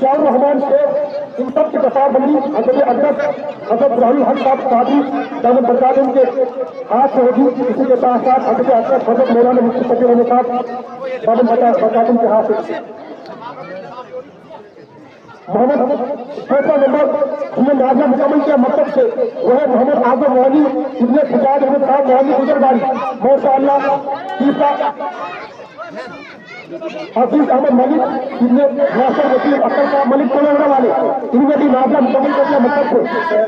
شاہ الرحمان شیخ ان سب کی دفاع بندی حضرت اقدس حضرت ابراہیم حق صاحب قادری دامن برکات ان کے ہاتھ سے ہوگی. اسی کے ساتھ ساتھ حضرت اقدس حضرت مولانا مفتی فقیر احمد صاحب دامن برکات ان کے ہاتھ سے. محمد چھوٹا نمبر ہم نے نازلہ مکمل کیا مطلب سے وہ ہے محمد اعظم وانی ابن سجاد احمد صاحب وانی گجرباری ماشاء اللہ. تیسرا حفیظ احمد ملک ابن ناصر وسیم اختر صاحب ملک کولوڑا والے ان نے بھی نازلہ مکمل کر دیا مطلب سے.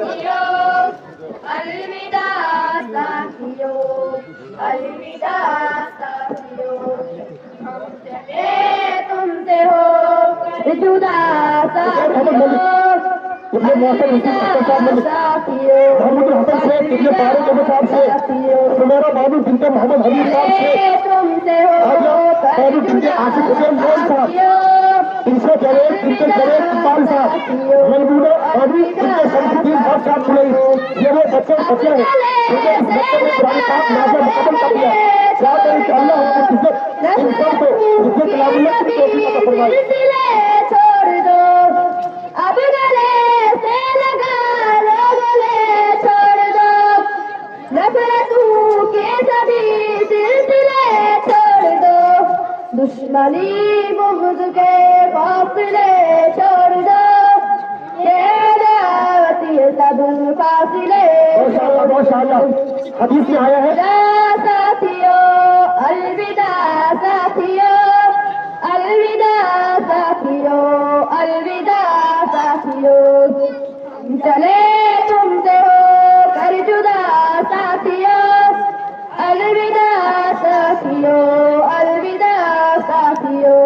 الوداع ساتھیو الوداع ساتھیو ہم چلے تم سے ہو جدا ساتھیو ابن ناصر وسیم اختر صاحب ملک محمد الحسن شیخ ابن طارق احمد صاحب سے سمیرہ بانو بنت محمد حبیب صاحب سے تم سے ہو بانو بنت عاشق حسین لون صاحب ان سے جوید بنت جوید اقبال صاحب ملبونہ بانو بنت شمس الدین بخش صاحب سنئی. یہ وہ بچے ہیں جنہیں اس بچے نے قرآن پاک نازل مکمل کر دیا. کیا کریں کہ اللہ ہم کو عزت ان سب کو عزت اللہ کی توفیق عطا فرمائے. چھوڑ دو اب گلے سے لگا لو گلے چھوڑ دو نفرتوں کے سبھی سلسلے چھوڑ دو دشمنی بغض کے فاصلے چھوڑ دو یہ دعوتی سب فاصلے ماشاء اللہ حدیث میں آیا ہے ساتھیو الوداع ساتھیو الوداع ساتھیو الوداع ساتھیو چلے تم سے ہو کر جدا ساتھیو الوداع ساتھیو الوداع ساتھیو.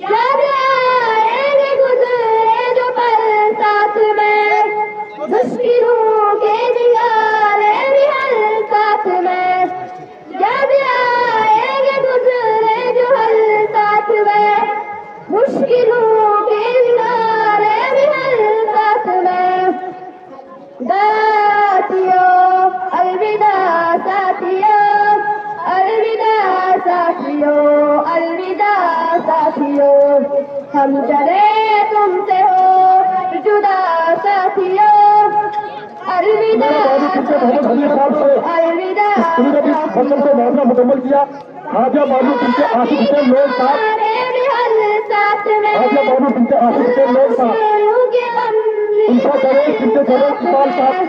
یاد آئیں گے گزرے جو پل ساتھ میں مشکلوں کے نگارے بھی ہر ساتھ میں. یاد آئیں گے گزرے جو ہر ساتھ میں مشکلوں کے نگارے بھی ہر ساتھ میں. ساتھیو الوداع ساتھیو الوداع ساتھیو الوداع ساتھیو ہم چلے تم سے ہو جدا ساتھیو الوداع الوداع نازلہ مکمل کیا. حاجہ بانو بنت عاشق حسین لون صاحب حاجہ بانو بنت عاشق حسین لون صاحب ان سے جوید بنت جوید اقبال صاحب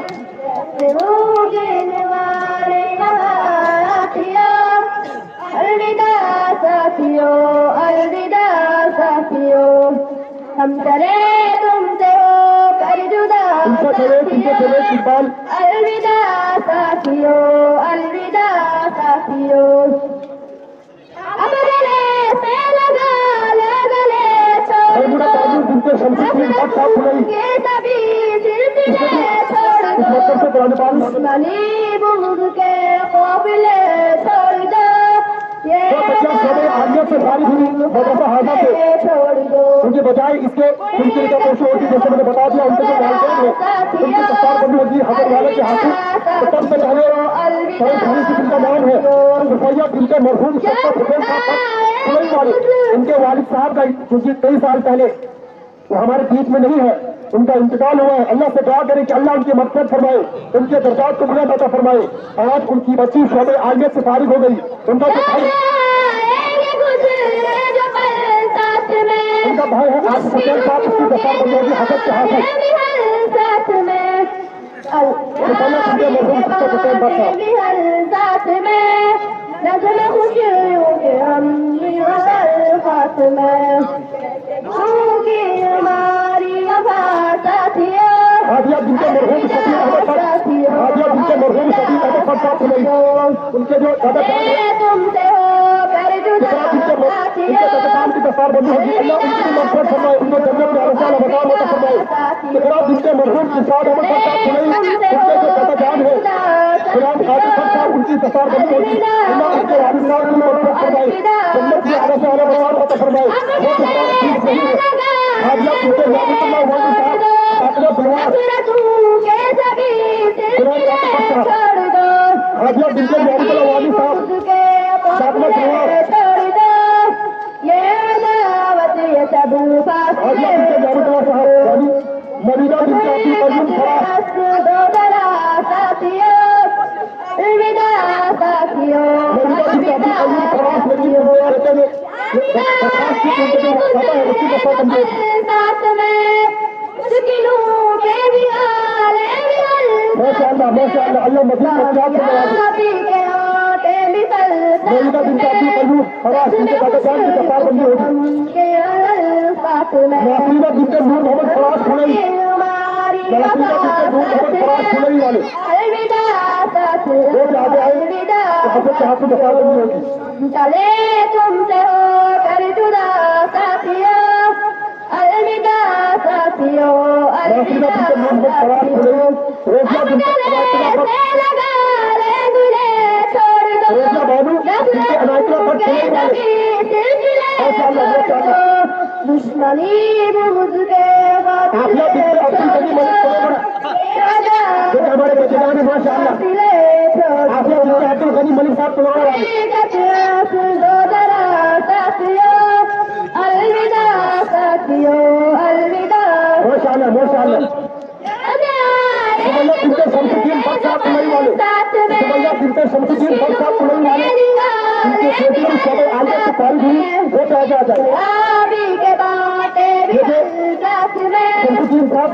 الوداع ساتھیو الوداع ساتھیو ہم چلے تم سے ہو کر جدا ان سے جوید بنت جوید اقبال الوداع ساتھیو الوداع ساتھیو اب گلے سے لگا لو گلے چھوڑ ملبونہ بانو بنت شمس الدین بخش صاحب سنئی. کے سبھی سلسلے چھوڑ اس مطلب سے قرآن پاک دشمنی بغض کے قافلے چھوڑ دو یہ جو بچہ شعبہ عالیہ سے فارغ ہوئی مدرسہ حاضہ سے چھوڑ دو ان کے بجائے اس کے ان کی کا کوشش ہوتی جیسے میں نے بتا دیا ان کے جو والدین ہیں ان کی دستار بندی ہوگی حضرت والے کے ہاتھوں. تو سب سے پہلے سر بھائی کی جن کا نام ہے رفیہ جن کے مرحوم شفقت حسین صاحب سنئی والے ان کے والد صاحب کا کیونکہ 23 سال پہلے وہ ہمارے بیچ میں نہیں ہے ان کا انتقال ہوا ہے. اللہ سے دعا کریں کہ اللہ ان کی مغفرت فرمائے ان کے درجات کو بلند عطا فرمائے. آج ان کی بچی شعبہ عالیت سے فارغ ہو گئی. ان کا جو بھائی ان کا بھائی ہے آصف حسین صاحب اس کی دستار بندی ہوگی حضرت کے ہاتھ میں. ساتھ میں نظم خوشیوں کے ہم خاص میں ہماری وفا ساتھیو حاجیہ بن کے مرحوم شفیع احمد صاحب حاجیہ بن کے مرحوم شفیع احمد صاحب سنئی ان کے جو دادا جان ہیں تم سے ہو کر جدا ان کے دستان کی دستار بندی ہوگی. اللہ ان کی مغفرت فرمائے ان کو جنت میں عرصہ مقام عطا فرمائے. اقرا بن کے مرحوم ارشاد احمد صاحب سنئی ان کے جو دادا جان ہیں غلام قادر صاحب ان کی دستار بندی ہوگی. اللہ ان کے والد صاحب کی مغفرت فرمائے جنت میں عرصہ مقام عطا فرمائے. وہ دستار ٹھیک نہیں ہے. حاجیہ بن کے رحمت اللہ والد صاحب اپنا بلوار حاجیہ بن کے رحمت اللہ والد صاحب اپنا بلوار رضیہ بنت جابر اللہ صاحب یعنی مریدہ بنت عبد القیوم فراز مریدہ بنت عبد القیوم فراز لگی ہے وہ کہتے ہیں خاص کی ان کے پتہ ہے اسی کا ساتھ کمزور ماشاء اللہ اللہ مزید بچیات سے نوازے مریدہ بنت عبد القیوم فراز ان کے دادا جان کی کفار بندی ہوگی ناصرہ بنت نور محمد فراز کھڑائی ناصرہ بنت نور محمد فراز کھڑائی والے وہ کہ آگے آئے تو حضرت کے ہاتھ میں کفار بندی ہوگی چلے تم سے ہو کر جدا ساتھیوں الوداع ساتھیوں ناصرہ بنت نور محمد فراز کھڑائی روزہ بنت روزہ بانو ان کے عنایتہ پر کھڑائی والے ماشاء اللہ دشمنی بغض کے حافظہ بنت عبد الغنی ملک سلیمان جو کہ ہمارے بچگان ہیں ماشاء اللہ حافظہ بنت عبد الغنی ملک صاحب سلیمان والے ماشاء اللہ سمیہ بنت شمس الدین بٹ صاحب سلیمان والے سمیہ بنت شمس الدین بٹ صاحب سلیمان والے ان کے بیٹی کی شعبہ عالیہ سے فارغ ہوئی وہ کہ آگے آ جائے شمس الدین صاحب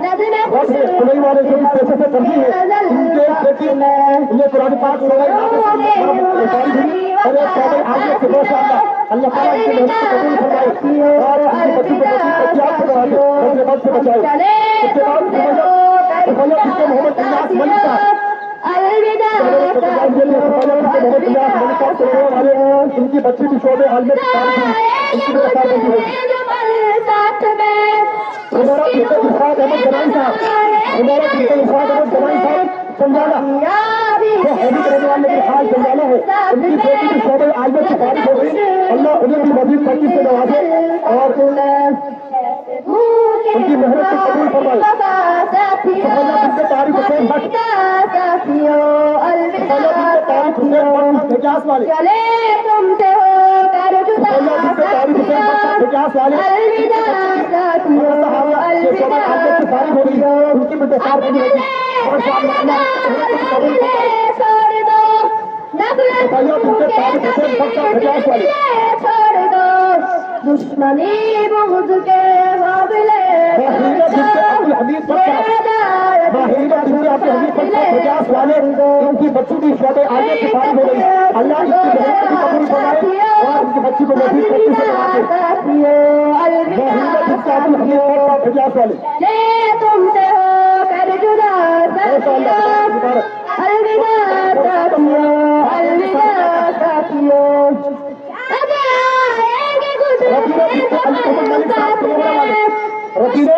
بہت ہے سلیمان والے جو پیسے سے کرتی ہے ان کے بیٹی انہیں قرآن پاک سلائی فارغ ہوئی اور ایک شعبہ عالیہ سے ماشاء اللہ تعالیٰ ان کی محنت کو قبول فرمائے اور ان کی بچی کو بچیات سے نوازے اپنے بد سے بچائے اس کے بعد سمیہ بنت محمد الیاس ملک صاحب ان کی بچی بھی شعبے عالمیت کی فارغ ہوئی ان کی بھی کفار بندی ہوگی ہمارا بنت اسحاق احمد گنائی صاحب سنجالہ جو حیدر رہنے والے کے خاص سنجالہ ہے ان کی بیٹی بھی شعبے عالمیت کی فارغ ہو گئی اللہ انہیں بھی مزید ترقی سے نوازے اور ان کی محنت کو قبول فرمائے سمیہ بنت طارق حسین بٹ سمیہ بنت طارق حسین بٹ حجاز والے سمیہ بنت طارق حسین بٹ حجاز والے یہ شعبہ عالیہ سے فارغ ہو گئی ان کی بھی کفار بندی ہوگی ماشاء اللہ اللہ قبول فرمائے سمیہ بنت طارق حسین بٹ حجاز والے دشمنی بغض کے قابلے ماہرینہ بنت عبد الحمید بٹ صاحب ماہرینہ بنت عبد الحمید بٹ صاحب حجاز والے ان کی بچی بھی شعبہ عالیہ سے فارغ ہو گئی اللہ ان کی محنت کو قبول فرمائے اور ان کی بچی کو مزید ترقی سے نوازے ماہرینہ بنت عبد الحمید بٹ صاحب حجاز والے تم سے ہو کر جدا ماشاء اللہ الوداع ساتھیوں ربیہ بنت علی محمد ملک صاحب سلیمان والے ربیہ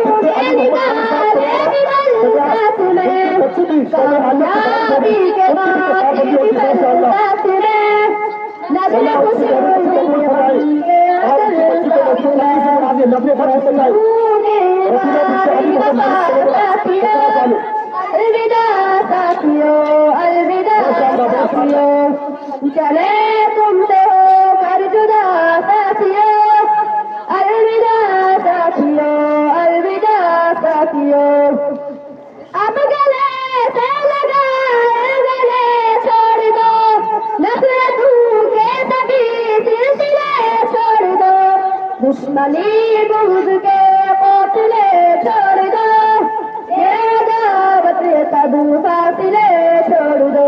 بنت علی محمد ملک صاحب سلیمان والے ان کی بچی بھی شعبہ عالیہ سے فارغ ہو گئی ان کی بھی کفار بندی ہوگی ماشاء اللہ اللہ اس کی محنت کو قبول فرمائے اور ان کی بچی کو مزید ترقی سے نوازے نبے بد سے بچائے ربیہ بنت علی محمد ملک سلیمان والے چلے تم سے ہو کر جدا ساتھیوں الوداع ساتھیوں اب گلے سے لگائے گلے چھوڑ دو نفرتوں کے سبھی سلسلے چھوڑ دو دشمنی بغض کے قوتلے چھوڑ دو یہ عداوت سب فاصلے چھوڑ دو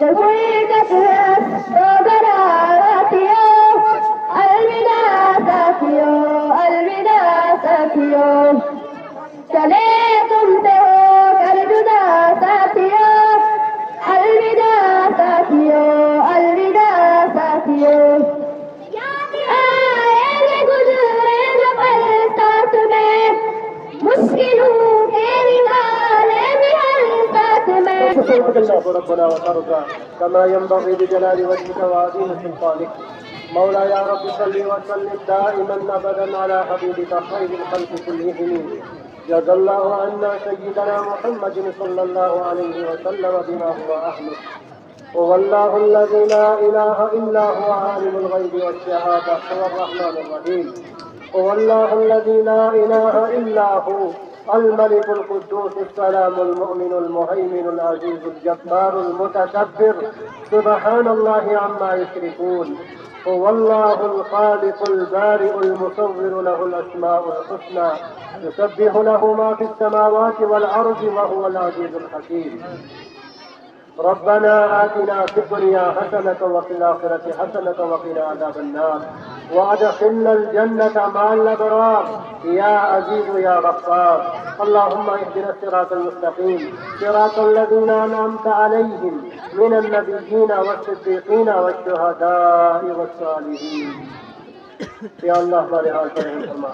کوئی کثرت تو ذرا ساتھیوں الوداع ساتھیوں چلے تم سے ہو کر جدا ساتھیوں الوداع ساتھیوں آئیں گے گزرے جو پل ساتھ میں مشکلوں کے نوالے بھی ہر ساتھ میں ربنا وترضى كما ينبغي بجلال وجهك وعظيم سلطانك مولاي يا رب صل وسلم دائما ابدا على حبيبك خير الخلق كلهم جزا الله عنا سيدنا محمد صلى الله عليه وسلم بما هو اهله هو الله الذي لا اله الا هو عالم الغيب والشهاده هو الرحمن الرحيم هو الله الذي لا إله إلا هو الملك القدوس السلام المؤمن المهيمن العزيز الجبار المتكبر سبحان الله عما يشركون. هو الله الخالق البارئ المصور له الأسماء الحسنى يسبح له ما في السماوات والأرض وهو العزيز الحكيم. ربنا آتنا في الدنيا حسنة وفي الآخرة حسنة وقنا عذاب النار وأدخلنا الجنة مع الأبرار يا عزيز يا غفار. اللهم اهدنا الصراط المستقيم صراط الذين أنعمت عليهم من النبيين والصديقين والشهداء والصالحين. یا اللہ ہمارے حال پر رحم فرما،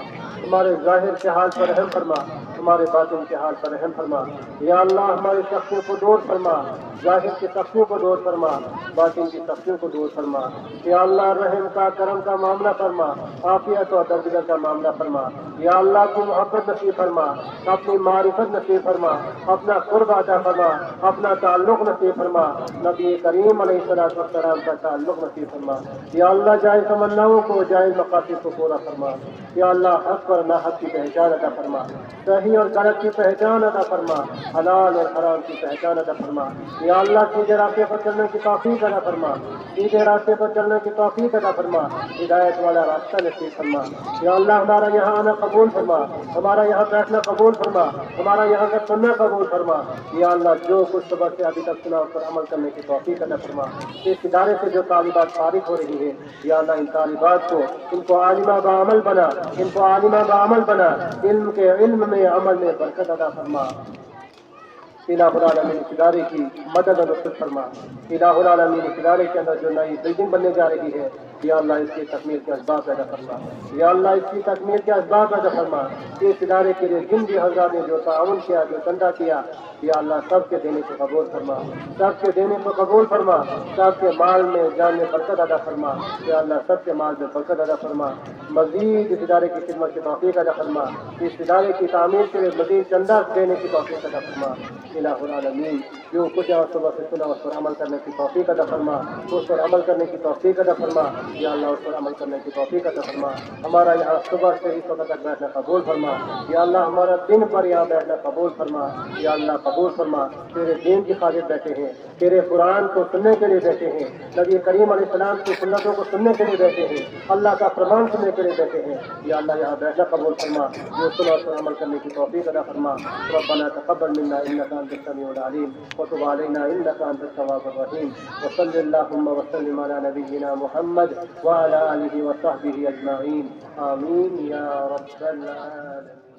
ہمارے ظاہر کے حال پر رحم فرما، ہمارے باطن کے حال پر رحم فرما. یا اللہ ہماری سختیوں کو دور فرما، ظاہر کی سختیوں کو دور فرما، باطن کی سختیوں کو دور فرما. یا اللہ رحم کا کرم کا معاملہ فرما، عافیت و درگزر کا معاملہ فرما. یا اللہ کی محبت نصیب فرما، اپنی معرفت نصیب فرما، اپنا قرب عطا فرما، اپنا تعلق نصیب فرما، نبی کریم علیہ السلام کا تعلق نصیب فرما. یا اللہ جائز تمناؤں کو جائز مقاصد کو پورا فرما. یا اللہ حق پر ناحق کی پہچان عطا فرما، صحیح اور غلط کی پہچان عطا فرما، حلال اور حرام کی پہچان عطا فرما. یا اللہ سیدھے راستے پر چلنے کی توفیق عطا فرما، سیدھے راستے پر چلنے کی توفیق عطا فرما، ہدایت والا راستہ نصیب فرما. یا اللہ ہمارا یہاں آنا قبول فرما، ہمارا یہاں بیٹھنا قبول فرما، ہمارا یہاں کا سننا قبول فرما. یا اللہ جو کچھ صبح سے ابھی تک سنا اس پر عمل کرنے کی توفیق عطا فرما. اس ادارے سے جو طالبات فارغ ہو رہی ہیں یا اللہ ان طالبات کو ان کو عالمہ بعمل بنا، ان کو عالمہ بعمل بنا، علم کے علم میں عمل میں برکت عطا فرما. الہ العالمین اس ادارے کی مدد و نصرت فرما. الہ العالمین اس ادارے کے اندر جو نئی بلڈنگ بننے جا رہی ہے یا اللہ اس کی تکمیل کے اسباب پیدا فرما. یا اللہ اس کی تکمیل کے اسباب پیدا فرما. اس ادارے کے لیے جن بھی حضرات نے جو تعاون کیا، جو چندہ کیا، یا اللہ سب کے دینے کو قبول فرما، سب کے دینے کو قبول فرما، سب کے مال میں جان میں برکت ادا فرما. یا اللہ سب کے مال میں برکت ادا فرما. مزید اس ادارے کی خدمت کی توفیق ادا فرما. اس ادارے کی تعمیر کے لیے مزید چندہ دینے کی توفیق ادا فرما. الہ العالمین جو کچھ یہاں صبح سے سنا اس پر عمل کرنے کی توفیق عطا فرما، اس پر عمل کرنے کی توفیق عطا فرما. یا اللہ اس پر عمل کرنے کی توفیق عطا فرما. ہمارا یہاں صبح سے اس وقت تک بیٹھنا قبول فرما. یا اللہ ہمارا دن پر یہاں بیٹھنا قبول فرما. یا اللہ قبول فرما. تیرے دین کی خاطر بیٹھے ہیں، تیرے قرآن کو سننے کے لیے بیٹھے ہیں، نبی کریم علیہ السلام کی سنتوں کو سننے کے لیے بیٹھے ہیں، اللہ کا فرمان سننے کے لیے بیٹھے ہیں. یا اللہ یہاں بیٹھنا قبول فرما. جو سنا اس پر عمل کرنے کی توفیق عطا فرما. ربنا تقبل منا انك انت السميع العليم وتب علينا انك انت التواب الرحيم. وصل اللهم وسلم على نبينا محمد وعلى اله وصحبه اجمعين. آمين يا رب العالمين.